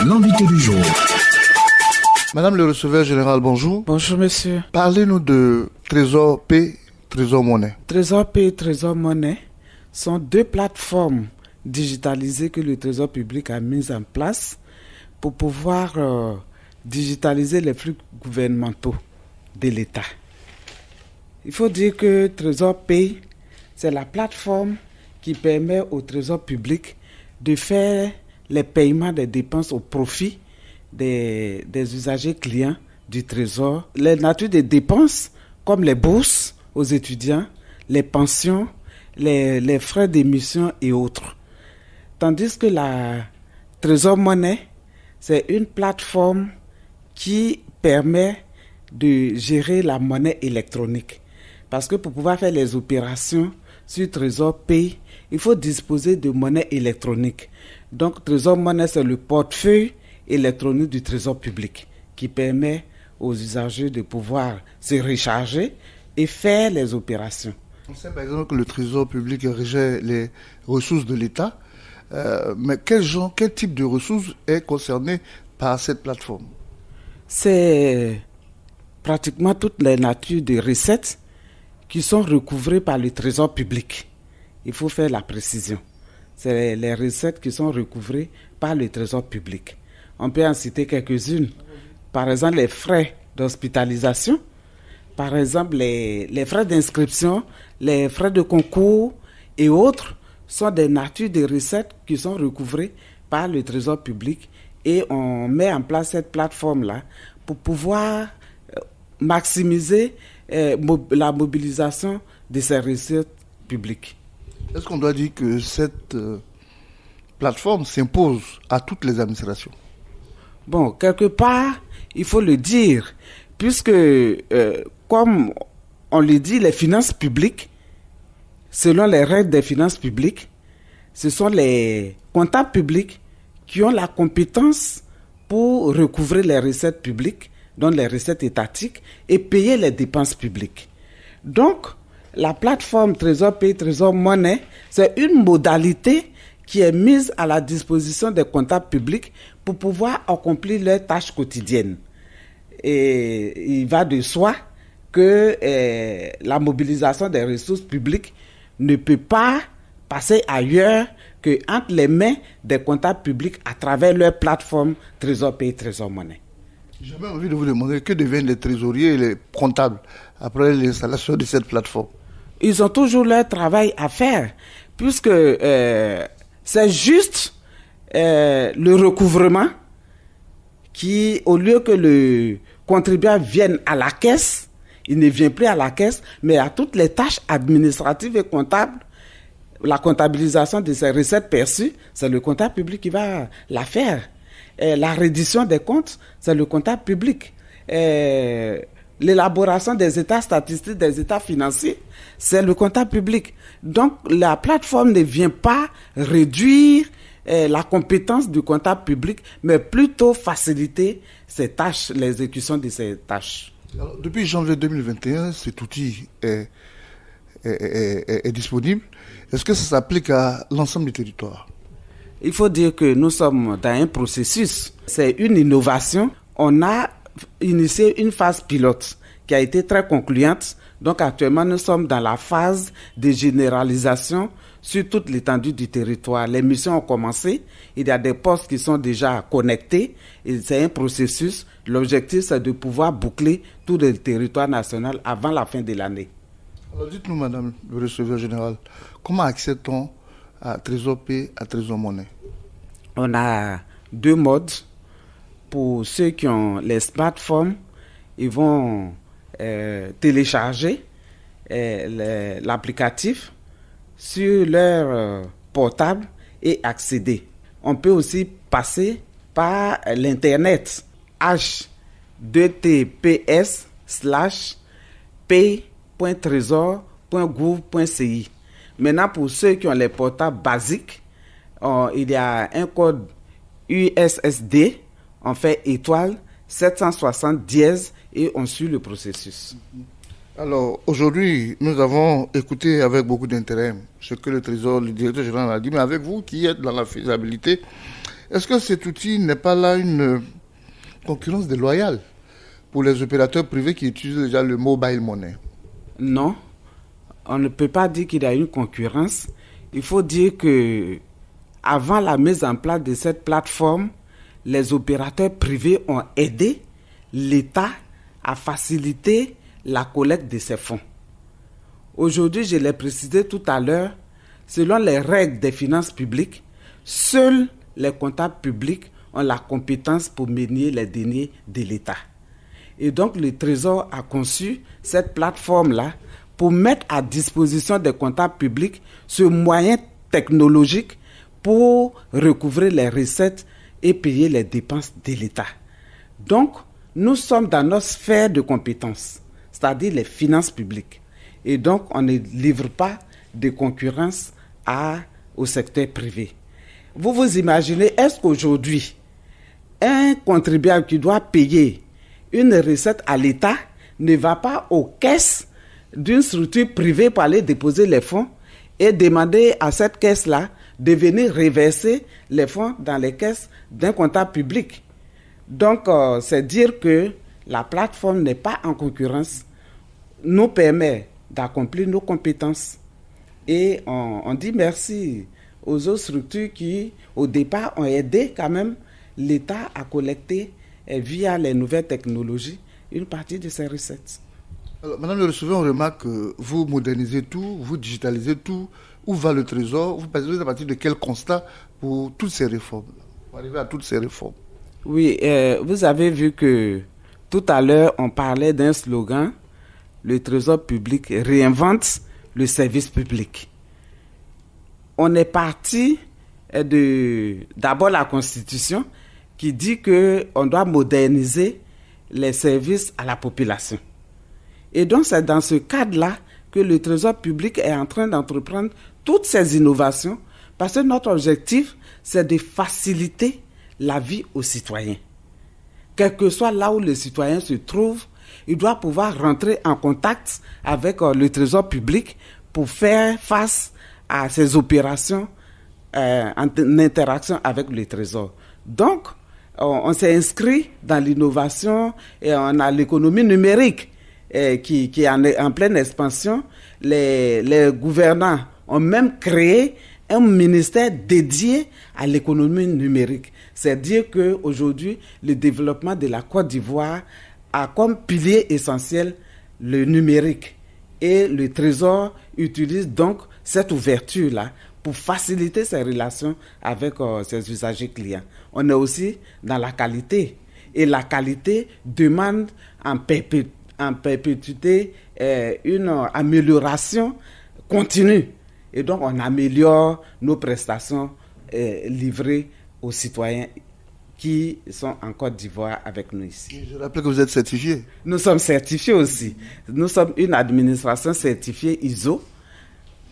l'invité du jour. Madame le receveur général, bonjour. Bonjour monsieur. Parlez-nous de Trésor P, Trésor Monnaie. Trésor P et Trésor Monnaie sont deux plateformes digitalisées que le Trésor public a mises en place pour pouvoir digitaliser les flux gouvernementaux de l'État. Il faut dire que Trésor P, c'est la plateforme qui permet au Trésor public de faire les paiements des dépenses au profit des usagers clients du Trésor. Les natures des dépenses, comme les bourses aux étudiants, les pensions, les frais d'émission et autres. Tandis que la Trésor Monnaie, c'est une plateforme qui permet de gérer la monnaie électronique. Parce que pour pouvoir faire les opérations sur Trésor Pay, il faut disposer de monnaie électronique. Donc Trésor Monnaie, c'est le portefeuille électronique du Trésor public qui permet aux usagers de pouvoir se recharger et faire les opérations. On sait par exemple que le Trésor public régit les ressources de l'État, mais quel type de ressources est concerné par cette plateforme? C'est pratiquement toutes les natures de recettes qui sont recouvrées par le Trésor public. Il faut faire la précision. C'est les recettes qui sont recouvrées par le Trésor public. On peut en citer quelques-unes. Par exemple, les frais d'hospitalisation, par exemple, les frais d'inscription, les frais de concours et autres sont des natures de recettes qui sont recouvrées par le Trésor public et on met en place cette plateforme-là pour pouvoir maximiser la mobilisation de ces recettes publiques. Est-ce qu'on doit dire que cette plateforme s'impose à toutes les administrations? Bon, quelque part, il faut le dire, puisque, comme on le dit, les finances publiques, selon les règles des finances publiques, ce sont les comptables publics qui ont la compétence pour recouvrer les recettes publiques, donc les recettes étatiques, et payer les dépenses publiques. Donc, la plateforme Trésor Pay, Trésor Monnaie, c'est une modalité qui est mise à la disposition des comptables publics pour pouvoir accomplir leurs tâches quotidiennes. Et il va de soi que la mobilisation des ressources publiques ne peut pas passer ailleurs qu'entre les mains des comptables publics à travers leur plateforme Trésor Pay, Trésor Monnaie. J'ai même envie de vous demander que deviennent les trésoriers et les comptables après l'installation de cette plateforme. Ils ont toujours leur travail à faire, puisque c'est juste le recouvrement qui, au lieu que le contribuable vienne à la caisse, il ne vient plus à la caisse, mais à toutes les tâches administratives et comptables. La comptabilisation de ces recettes perçues, c'est le comptable public qui va la faire. La reddition des comptes, c'est le comptable public. L'élaboration des états statistiques, des états financiers, c'est le comptable public. Donc, la plateforme ne vient pas réduire la compétence du comptable public, mais plutôt faciliter ses tâches, l'exécution de ces tâches. Alors, depuis janvier 2021, cet outil est disponible. Est-ce que ça s'applique à l'ensemble du territoire? Il faut dire que nous sommes dans un processus. C'est une innovation. On a initié une phase pilote qui a été très concluante. Donc actuellement, nous sommes dans la phase de généralisation sur toute l'étendue du territoire. Les missions ont commencé. Il y a des postes qui sont déjà connectés. Et c'est un processus. L'objectif, c'est de pouvoir boucler tout le territoire national avant la fin de l'année. Alors dites-nous, Madame le receveur général, comment accède-t-on à Trésor Pay, à Trésor Monnaie? On a deux modes. Pour ceux qui ont les smartphones, ils vont télécharger l'applicatif sur leur portable et accéder. On peut aussi passer par l'internet https://pay.trésor.gouv.ci. Maintenant, pour ceux qui ont les portables basiques, il y a un code USSD, on fait étoile 760 dièse et on suit le processus. Alors, aujourd'hui, nous avons écouté avec beaucoup d'intérêt ce que le directeur général a dit, mais avec vous qui êtes dans la faisabilité, Est-ce que cet outil n'est pas là une concurrence déloyale pour les opérateurs privés qui utilisent déjà le mobile money? Non, on ne peut pas dire qu'il y a une concurrence. Il faut dire que avant la mise en place de cette plateforme, les opérateurs privés ont aidé l'État à faciliter la collecte de ces fonds. Aujourd'hui, je l'ai précisé tout à l'heure, selon les règles des finances publiques, seuls les comptables publics ont la compétence pour mener les deniers de l'État. Et donc, le Trésor a conçu cette plateforme-là pour mettre à disposition des comptables publics ce moyen technologique pour recouvrer les recettes et payer les dépenses de l'État. Donc, nous sommes dans notre sphère de compétences, c'est-à-dire les finances publiques. Et donc, on ne livre pas de concurrence au secteur privé. Vous vous imaginez, est-ce qu'aujourd'hui, un contribuable qui doit payer une recette à l'État ne va pas aux caisses d'une structure privée pour aller déposer les fonds et demander à cette caisse-là de venir reverser les fonds dans les caisses d'un comptable public? Donc, c'est dire que la plateforme n'est pas en concurrence, nous permet d'accomplir nos compétences. Et on dit merci aux autres structures qui, au départ, ont aidé quand même l'État à collecter, via les nouvelles technologies, une partie de ses recettes. Alors, Madame le receveur, on remarque que vous modernisez tout, vous digitalisez tout. Où va le Trésor? Vous partez à partir de quel constat pour toutes ces réformes? Pour arriver à toutes ces réformes. Oui, vous avez vu que tout à l'heure, on parlait d'un slogan, le Trésor public réinvente le service public. On est parti d'abord la Constitution qui dit qu'on doit moderniser les services à la population. Et donc, c'est dans ce cadre-là que le Trésor public est en train d'entreprendre toutes ces innovations parce que notre objectif, c'est de faciliter la vie aux citoyens. Quel que soit là où le citoyen se trouve, il doit pouvoir rentrer en contact avec le Trésor public pour faire face à ces opérations en interaction avec le Trésor. Donc, on s'est inscrit dans l'innovation et on a l'économie numérique qui est en pleine expansion. Les gouvernants ont même créé un ministère dédié à l'économie numérique. C'est dire qu'aujourd'hui, le développement de la Côte d'Ivoire a comme pilier essentiel le numérique. Et le Trésor utilise donc cette ouverture-là pour faciliter ses relations avec ses usagers clients. On est aussi dans la qualité. Et la qualité demande en perpétuité une amélioration continue. Et donc, on améliore nos prestations livrées aux citoyens qui sont en Côte d'Ivoire avec nous ici. Je rappelle que vous êtes certifié. Nous sommes certifiés aussi. Nous sommes une administration certifiée ISO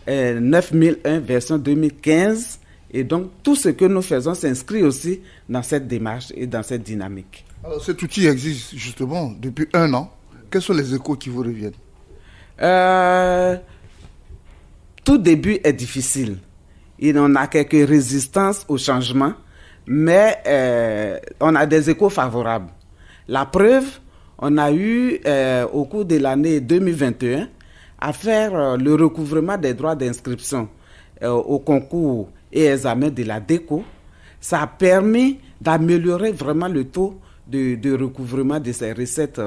9001 version 2015. Et donc, tout ce que nous faisons s'inscrit aussi dans cette démarche et dans cette dynamique. Alors, cet outil existe justement depuis 1 an. Quels sont les échos qui vous reviennent? Tout début est difficile. Il en a quelques résistances au changement, mais on a des échos favorables. La preuve, on a eu au cours de l'année 2021 à faire le recouvrement des droits d'inscription au concours et examen de la DECO. Ça a permis d'améliorer vraiment le taux de recouvrement de ces recettes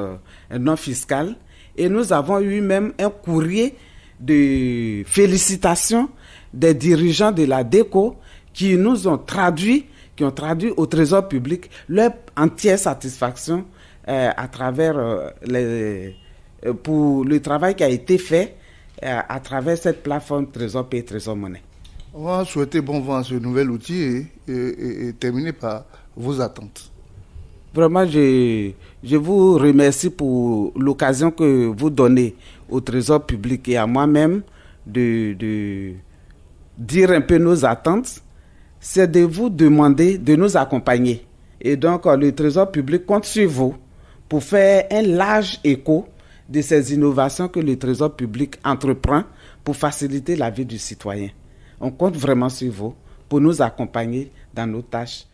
non fiscales. Et nous avons eu même un courrier de félicitations des dirigeants de la DECO qui nous ont traduit, au Trésor public leur entière satisfaction à travers pour le travail qui a été fait à travers cette plateforme Trésor Pay, Trésor Monnaie. On va souhaiter bon vent à ce nouvel outil et terminer par vos attentes. Vraiment, je vous remercie pour l'occasion que vous donnez au Trésor public et à moi-même de dire un peu nos attentes. C'est de vous demander de nous accompagner. Et donc, le Trésor public compte sur vous pour faire un large écho de ces innovations que le Trésor public entreprend pour faciliter la vie du citoyen. On compte vraiment sur vous pour nous accompagner dans nos tâches